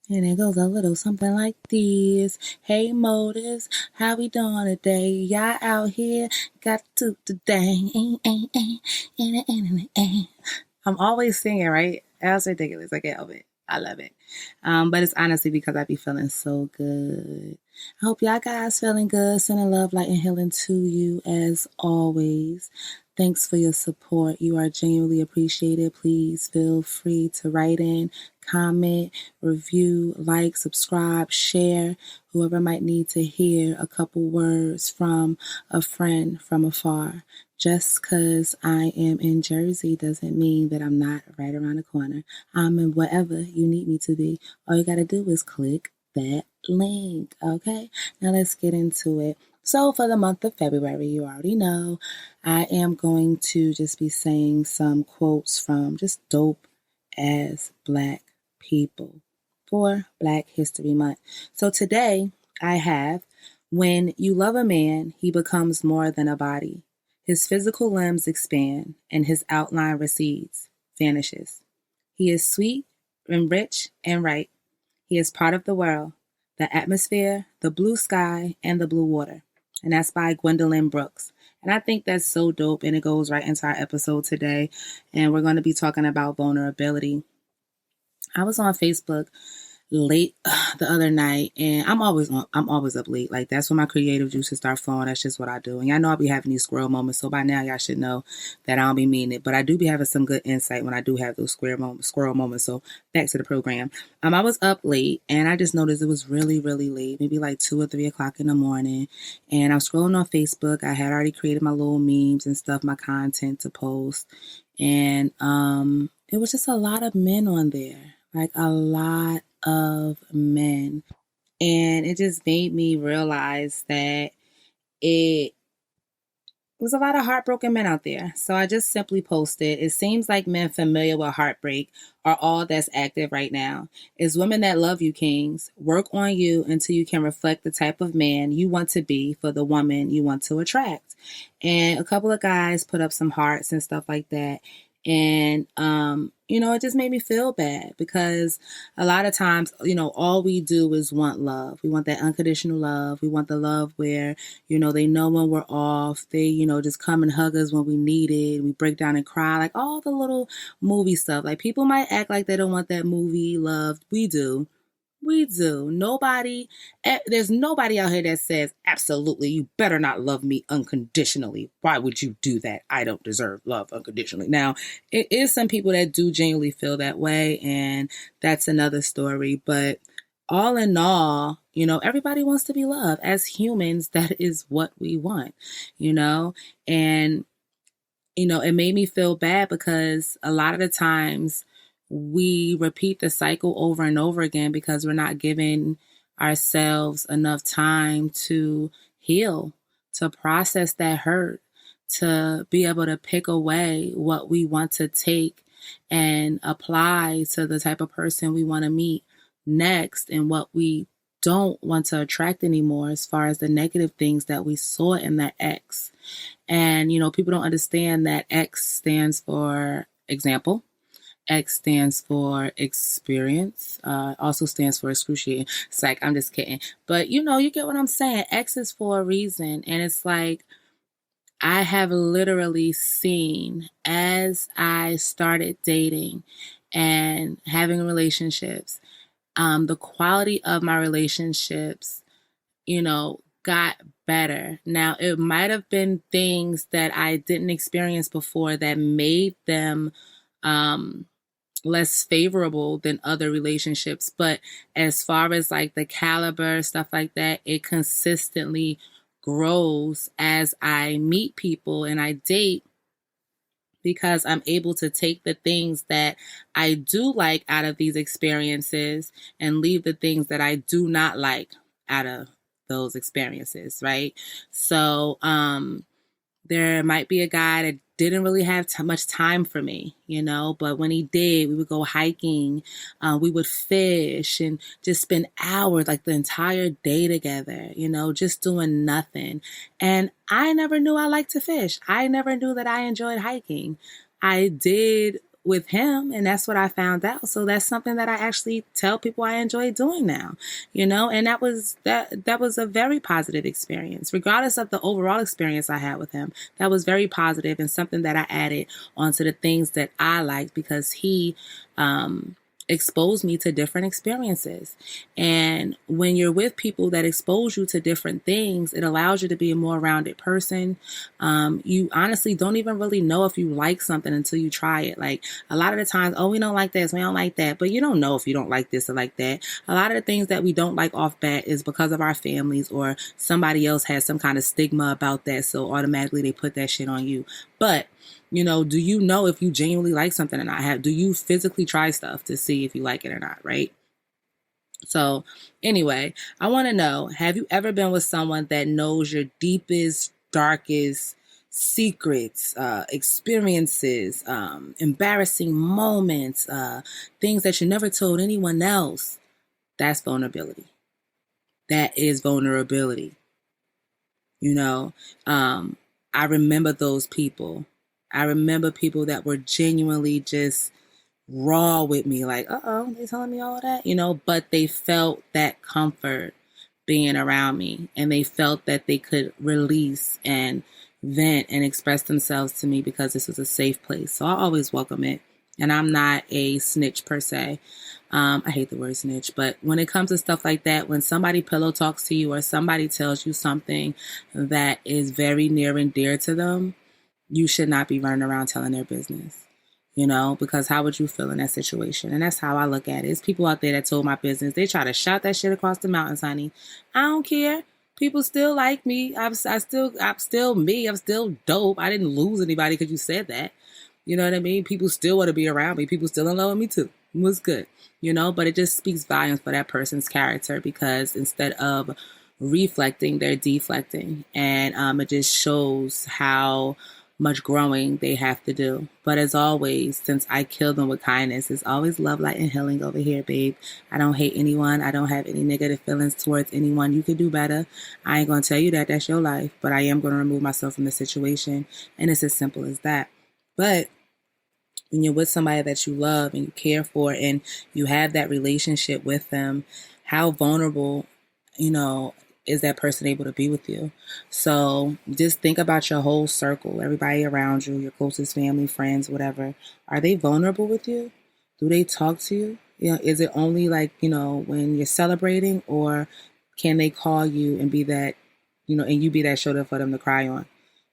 And it goes a little something like this. Hey, Motives, how we doing today? Y'all out here got to the dang. I'm always singing, right? That's ridiculous. I can't help it. I love it. But it's honestly because I be feeling so good. I hope y'all guys feeling good. Sending love, light, and healing to you as always. Thanks for your support. You are genuinely appreciated. Please feel free to write in, comment, review, like, subscribe, share. Whoever might need to hear a couple words from a friend from afar. Just because I am in Jersey doesn't mean that I'm not right around the corner. I'm in wherever you need me to be. All you got to do is click that link, okay? Now let's get into it. So for the month of February, you already know, I am going to just be saying some quotes from just dope as Black people for Black History Month. So today I have, when you love a man, he becomes more than a body. His physical limbs expand and his outline recedes, vanishes. He is sweet and rich and right. He is part of the world, the atmosphere, the blue sky, and the blue water. And that's by Gwendolyn Brooks. And I think that's so dope, and it goes right into our episode today. And we're going to be talking about vulnerability. I was on Facebook late the other night, and I'm always up late. Like, that's when my creative juices start flowing. That's just what I do. And y'all know I'll be having these squirrel moments, so by now y'all should know that I don't be meaning it. But I do be having some good insight when I do have those squirrel moments. So back to the program. I was up late, and I just noticed it was really, really late, maybe like 2 or 3 o'clock in the morning. And I was scrolling on Facebook. I had already created my little memes and stuff, my content to post. And it was just a lot of men on there, like a lot of men. And it just made me realize that it was a lot of heartbroken men out there. So I just simply posted, it seems like men familiar with heartbreak are all that's active right now. It's women that love you, kings. Work on you until you can reflect the type of man you want to be for the woman you want to attract. And a couple of guys put up some hearts and stuff like that. And, it just made me feel bad because a lot of times, all we do is want love. We want that unconditional love. We want the love where, they know when we're off. They, just come and hug us when we need it. We break down and cry, like all the little movie stuff. Like, people might act like they don't want that movie love. We do. We do. There's nobody out here that says, absolutely, you better not love me unconditionally. Why would you do that? I don't deserve love unconditionally. Now, it is some people that do genuinely feel that way, and that's another story. But all in all, everybody wants to be loved. As humans, that is what we want, and, it made me feel bad because a lot of the times we repeat the cycle over and over again because we're not giving ourselves enough time to heal, to process that hurt, to be able to pick away what we want to take and apply to the type of person we want to meet next and what we don't want to attract anymore as far as the negative things that we saw in that X. And, people don't understand that X stands for example. X stands for experience, also stands for excruciating. It's like, I'm just kidding. But, you get what I'm saying. X is for a reason. And it's like, I have literally seen as I started dating and having relationships, the quality of my relationships, got better. Now, it might have been things that I didn't experience before that made them less favorable than other relationships. But as far as like the caliber, stuff like that, it consistently grows as I meet people and I date, because I'm able to take the things that I do like out of these experiences and leave the things that I do not like out of those experiences, right? So, There might be a guy that didn't really have much time for me, but when he did, we would go hiking, we would fish and just spend hours, like the entire day together, just doing nothing. And I never knew I liked to fish. I never knew that I enjoyed hiking. I did with him, and that's what I found out. So that's something that I actually tell people I enjoy doing now, and that was a very positive experience, regardless of the overall experience I had with him. That was very positive and something that I added onto the things that I liked, because he exposed me to different experiences. And when you're with people that expose you to different things, it allows you to be a more rounded person. You honestly don't even really know if you like something until you try it. Like a lot of the times, oh, we don't like this, we don't like that, but you don't know if you don't like this or like that. A lot of the things that we don't like off bat is because of our families, or somebody else has some kind of stigma about that, so automatically they put that shit on you. But do you know if you genuinely like something or not? Do you physically try stuff to see if you like it or not, right? So anyway, I want to know, have you ever been with someone that knows your deepest, darkest secrets, experiences, embarrassing moments, things that you never told anyone else? That's vulnerability. That is vulnerability. I remember those people. I remember people that were genuinely just raw with me, like, they telling me all of that, but they felt that comfort being around me, and they felt that they could release and vent and express themselves to me because this was a safe place. So I always welcome it. And I'm not a snitch per se. I hate the word snitch, but when it comes to stuff like that, when somebody pillow talks to you or somebody tells you something that is very near and dear to them, you should not be running around telling their business, because how would you feel in that situation? And that's how I look at it. It's people out there that told my business. They try to shout that shit across the mountains, honey. I don't care. People still like me. I'm still me. I'm still dope. I didn't lose anybody because you said that. You know what I mean? People still want to be around me. People still in love with me too. It was good, but it just speaks volumes for that person's character, because instead of reflecting, they're deflecting. And it just shows how much growing they have to do. But as always, since I kill them with kindness, it's always love, light, and healing over here, babe. I don't hate anyone. I don't have any negative feelings towards anyone. You could do better. I ain't going to tell you that. That's your life. But I am going to remove myself from the situation. And it's as simple as that. But when you're with somebody that you love and you care for, and you have that relationship with them, how vulnerable, is that person able to be with you? So just think about your whole circle, everybody around you, your closest family, friends, whatever. Are they vulnerable with you? Do they talk to you? Is it only like, when you're celebrating, or can they call you and be that, and you be that shoulder for them to cry on?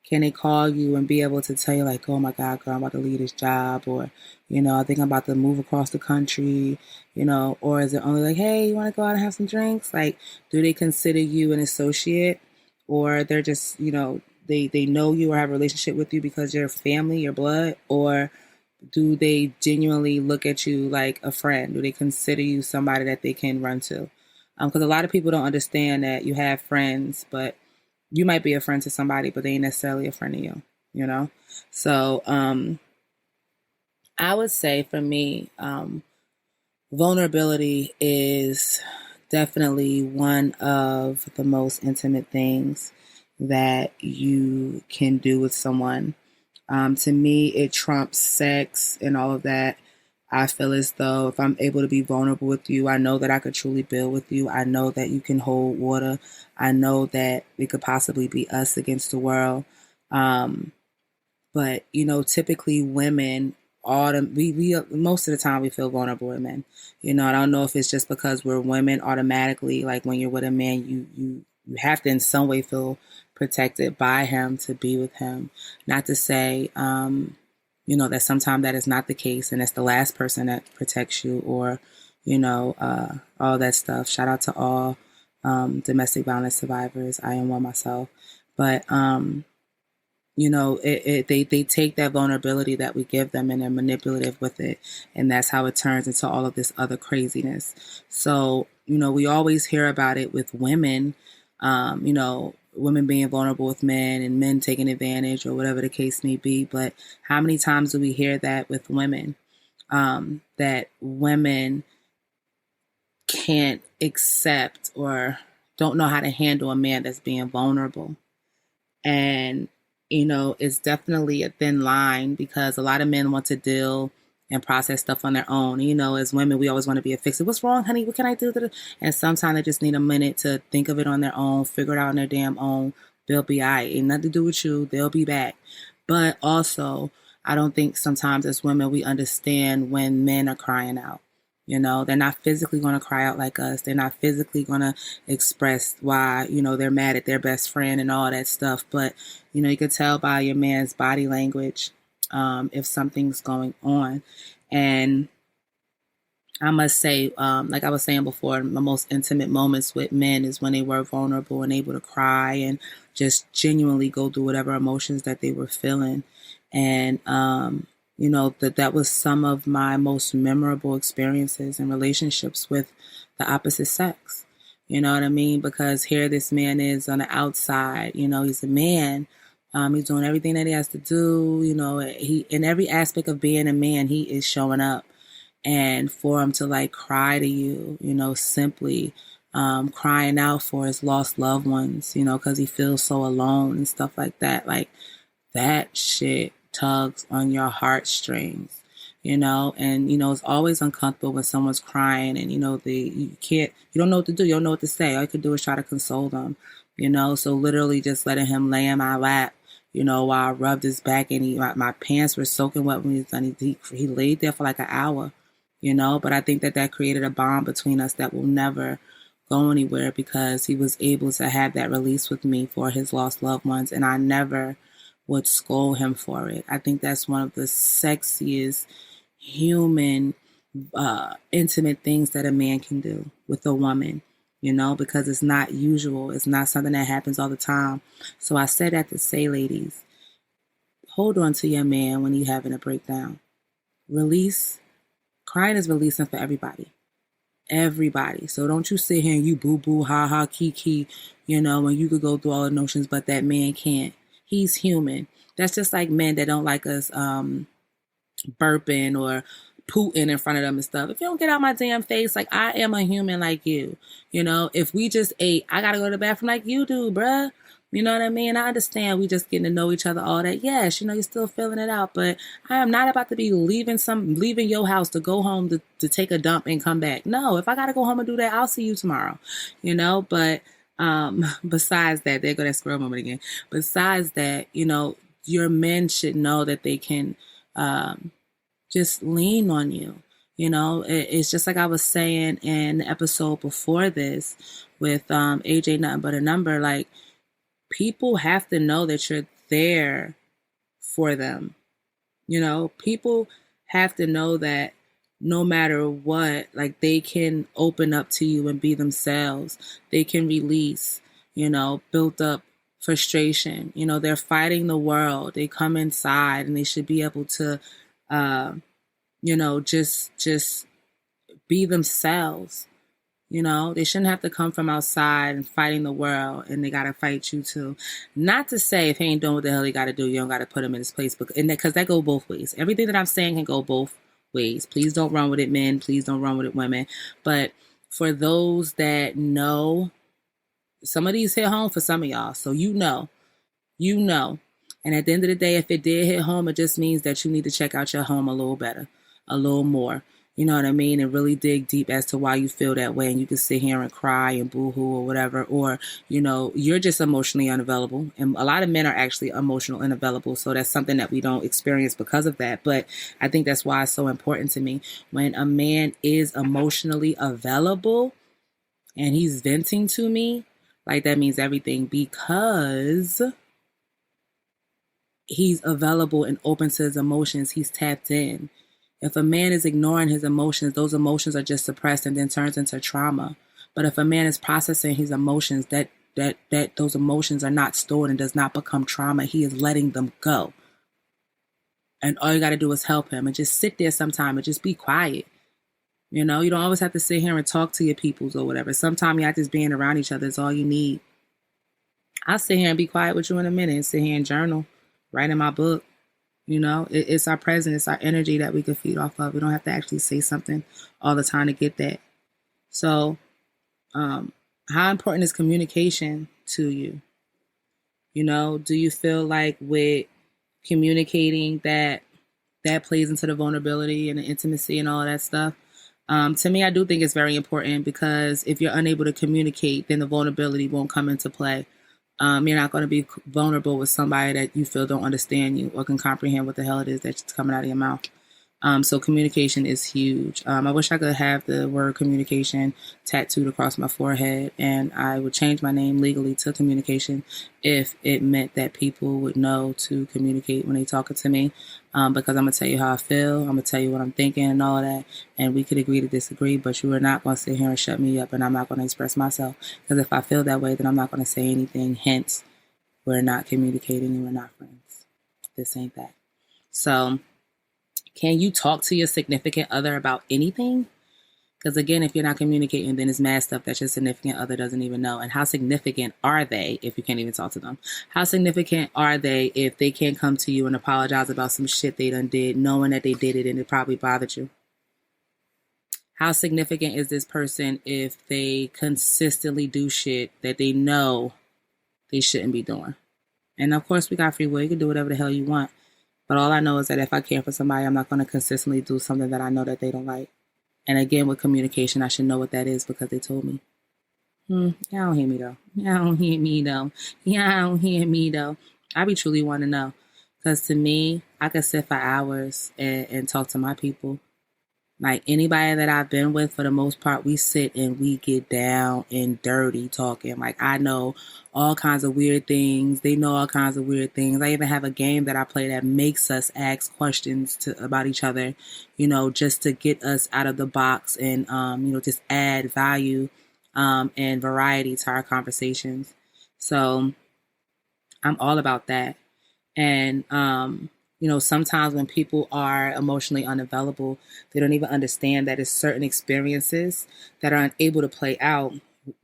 Can they call you and be able to tell you like, oh my God, girl, I'm about to leave this job, or, I think I'm about to move across the country, or is it only like, hey, you want to go out and have some drinks? Like, do they consider you an associate, or they're just, they know you or have a relationship with you because you're family, your blood, or do they genuinely look at you like a friend? Do they consider you somebody that they can run to? Because a lot of people don't understand that you have friends, but you might be a friend to somebody, but they ain't necessarily a friend to you, So I would say for me, vulnerability is definitely one of the most intimate things that you can do with someone. To me, it trumps sex and all of that. I feel as though if I'm able to be vulnerable with you, I know that I could truly build with you. I know that you can hold water. I know that it could possibly be us against the world. But typically women, we most of the time we feel vulnerable with men. I don't know if it's just because we're women automatically. Like when you're with a man, you have to in some way feel protected by him to be with him. Not to say, that sometimes that is not the case, and it's the last person that protects you, or, all that stuff. Shout out to all domestic violence survivors. I am one myself. But, they take that vulnerability that we give them and they're manipulative with it. And that's how it turns into all of this other craziness. So, we always hear about it with women, women being vulnerable with men and men taking advantage or whatever the case may be. But how many times do we hear that with women? That women can't accept or don't know how to handle a man that's being vulnerable. And, it's definitely a thin line because a lot of men want to deal and process stuff on their own. As women, we always want to be a fixer. What's wrong, honey? What can I do? And sometimes they just need a minute to think of it on their own, figure it out on their damn own. They'll be all right. Ain't nothing to do with you. They'll be back. But also, I don't think sometimes as women we understand when men are crying out. They're not physically going to cry out like us. They're not physically going to express why, they're mad at their best friend and all that stuff. But, you can tell by your man's body language if something's going on. And I must say, like I was saying before, my most intimate moments with men is when they were vulnerable and able to cry and just genuinely go through whatever emotions that they were feeling. And, that was some of my most memorable experiences and relationships with the opposite sex. You know what I mean? Because here this man is on the outside, he's a man. He's doing everything that he has to do. He in every aspect of being a man, he is showing up. And for him to cry to you, simply crying out for his lost loved ones, because he feels so alone and stuff like that. That shit tugs on your heartstrings, and, it's always uncomfortable when someone's crying and, you don't know what to do. You don't know what to say. All you can do is try to console them, so literally just letting him lay in my lap, while I rubbed his back and my pants were soaking wet when he was done. He laid there for an hour, but I think that created a bond between us that will never go anywhere because he was able to have that release with me for his lost loved ones. And I never would scold him for it. I think that's one of the sexiest human, intimate things that a man can do with a woman, because it's not usual. It's not something that happens all the time. So I said that to say, ladies, hold on to your man when he's having a breakdown. Release. Crying is releasing for everybody. Everybody. So don't you sit here and you boo-boo, ha-ha, kiki, when you could go through all the notions, but that man can't. He's human. That's just like men that don't like us burping or pooting in front of them and stuff. If you don't get out my damn face, I am a human like you. If we just ate, I gotta go to the bathroom like you do, bruh. You know what I mean? I understand we just getting to know each other, all that. Yes, you're still feeling it out, but I am not about to be leaving your house to go home to take a dump and come back. No, if I gotta go home and do that, I'll see you tomorrow. But besides that, there go that squirrel moment again. Besides that, your men should know that they can just lean on you. It's just like I was saying in the episode before this with AJ Nothing But a Number. People have to know that you're there for them. People have to know that no matter what, they can open up to you and be themselves. They can release, built up frustration. They're fighting the world. They come inside and they should be able to, just be themselves. They shouldn't have to come from outside and fighting the world and they got to fight you too. Not to say if he ain't doing what the hell he got to do, you don't got to put him in his place. Because that go both ways. Everything that I'm saying can go both ways. Please don't run with it, men. Please don't run with it, women. But for those that know, some of these hit home for some of y'all. So you know. And at the end of the day, if it did hit home, it just means that you need to check out your home a little better, a little more. You know what I mean? And really dig deep as to why you feel that way. And you can sit here and cry and boo-hoo or whatever. Or, you're just emotionally unavailable. And a lot of men are actually emotional unavailable. So that's something that we don't experience because of that. But I think that's why it's so important to me. When a man is emotionally available and he's venting to me, that means everything because he's available and open to his emotions. He's tapped in. If a man is ignoring his emotions, those emotions are just suppressed and then turns into trauma. But if a man is processing his emotions, that those emotions are not stored and does not become trauma, he is letting them go. And all you got to do is help him and just sit there sometime and just be quiet. You don't always have to sit here and talk to your peoples or whatever. Sometimes y'all just being around each other is all you need. I'll sit here and be quiet with you in a minute, sit here and journal, write in my book. It's our presence, it's our energy that we can feed off of. We don't have to actually say something all the time to get that. So, how important is communication to you? Do you feel like with communicating that plays into the vulnerability and the intimacy and all of that stuff? To me, I do think it's very important, because if you're unable to communicate, then the vulnerability won't come into play. You're not going to be vulnerable with somebody that you feel don't understand you or can comprehend what the hell it is that's coming out of your mouth. So communication is huge. I wish I could have the word communication tattooed across my forehead, and I would change my name legally to communication if it meant that people would know to communicate when they talking to me. Because I'm going to tell you how I feel. I'm going to tell you what I'm thinking and all of that. And we could agree to disagree, but you are not going to sit here and shut me up, and I'm not going to express myself. Because if I feel that way, then I'm not going to say anything. Hence, we're not communicating and we're not friends. This ain't that. So, can you talk to your significant other about anything? Because again, if you're not communicating, then it's mad stuff that your significant other doesn't even know. And how significant are they if you can't even talk to them? How significant are they if they can't come to you and apologize about some shit they done did, knowing that they did it and it probably bothered you? How significant is this person if they consistently do shit that they know they shouldn't be doing? And of course, we got free will. You can do whatever the hell you want. But all I know is that if I care for somebody, I'm not going to consistently do something that I know that they don't like. And again, with communication, I should know what that is because they told me. Y'all don't hear me though. Y'all don't hear me though. Y'all don't hear me though. I be truly want to know. Because to me, I could sit for hours and talk to my people. Like anybody that I've been with, for the most part, we sit and we get down and dirty talking. Like I know all kinds of weird things. They know all kinds of weird things. I even have a game that I play that makes us ask questions about each other, just to get us out of the box and, just add value and variety to our conversations. So I'm all about that. And, sometimes when people are emotionally unavailable, they don't even understand that it's certain experiences that are unable to play out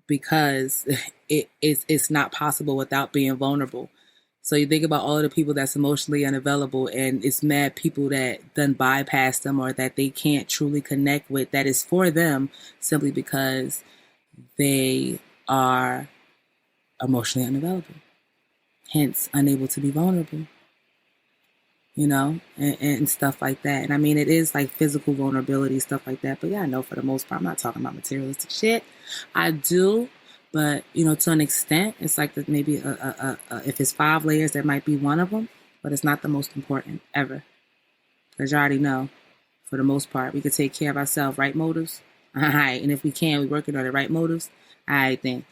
because it's not possible without being vulnerable. So you think about all of the people that's emotionally unavailable, and it's mad people that done bypass them or that they can't truly connect with, that is for them simply because they are emotionally unavailable, hence unable to be vulnerable. And stuff like that. And I mean, it is like physical vulnerability, stuff like that. But yeah, I know for the most part, I'm not talking about materialistic shit. I do, but to an extent, it's like maybe if it's 5 layers, that might be one of them, but it's not the most important ever. Because you already know, for the most part, we could take care of ourselves, right motives? All right. And if we can, we're working on the right motives. All right, then,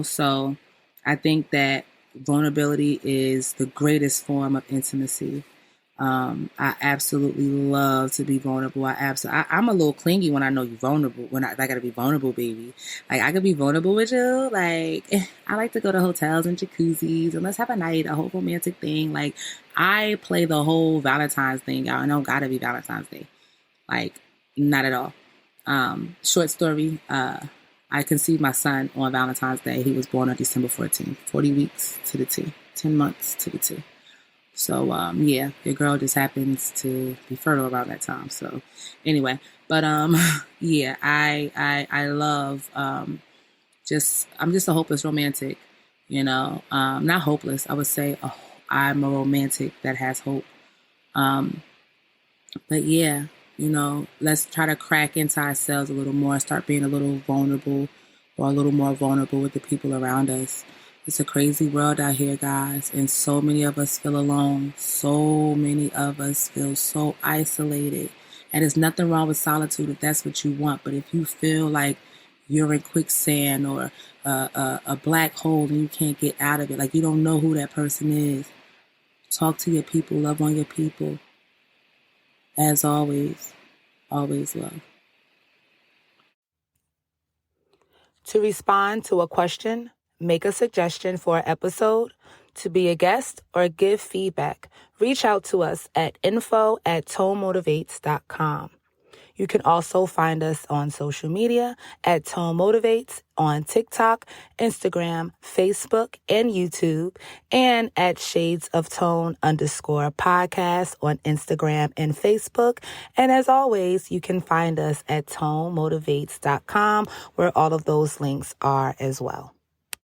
so I think that vulnerability is the greatest form of intimacy. I absolutely love to be vulnerable. I'm a little clingy when I know you're vulnerable. When I gotta be vulnerable, baby. Like I could be vulnerable with you. Like I like to go to hotels and jacuzzis and let's have a whole romantic thing. Like I play the whole Valentine's thing. Y'all know gotta be Valentine's Day. Like not at all. Short story. I conceived my son on Valentine's Day. He was born on December 14th. 40 weeks to the T. 10 months to the T. So, yeah, your girl just happens to be fertile around that time. So, anyway, but, yeah, I love, I'm just a hopeless romantic, not hopeless. I would say I'm a romantic that has hope. But yeah, let's try to crack into ourselves a little more, start being a little vulnerable or a little more vulnerable with the people around us. It's a crazy world out here, guys, and so many of us feel alone. So many of us feel so isolated. And there's nothing wrong with solitude if that's what you want. But if you feel like you're in quicksand or a black hole and you can't get out of it, like you don't know who that person is, talk to your people, love on your people. As always, always love. To respond to a question, make a suggestion for an episode, to be a guest, or give feedback, reach out to us at info@tonemotivates.com. You can also find us on social media at Tone Motivates on TikTok, Instagram, Facebook, and YouTube, and at Shades of Tone _podcast on Instagram and Facebook. And as always, you can find us at tonemotivates.com, where all of those links are as well.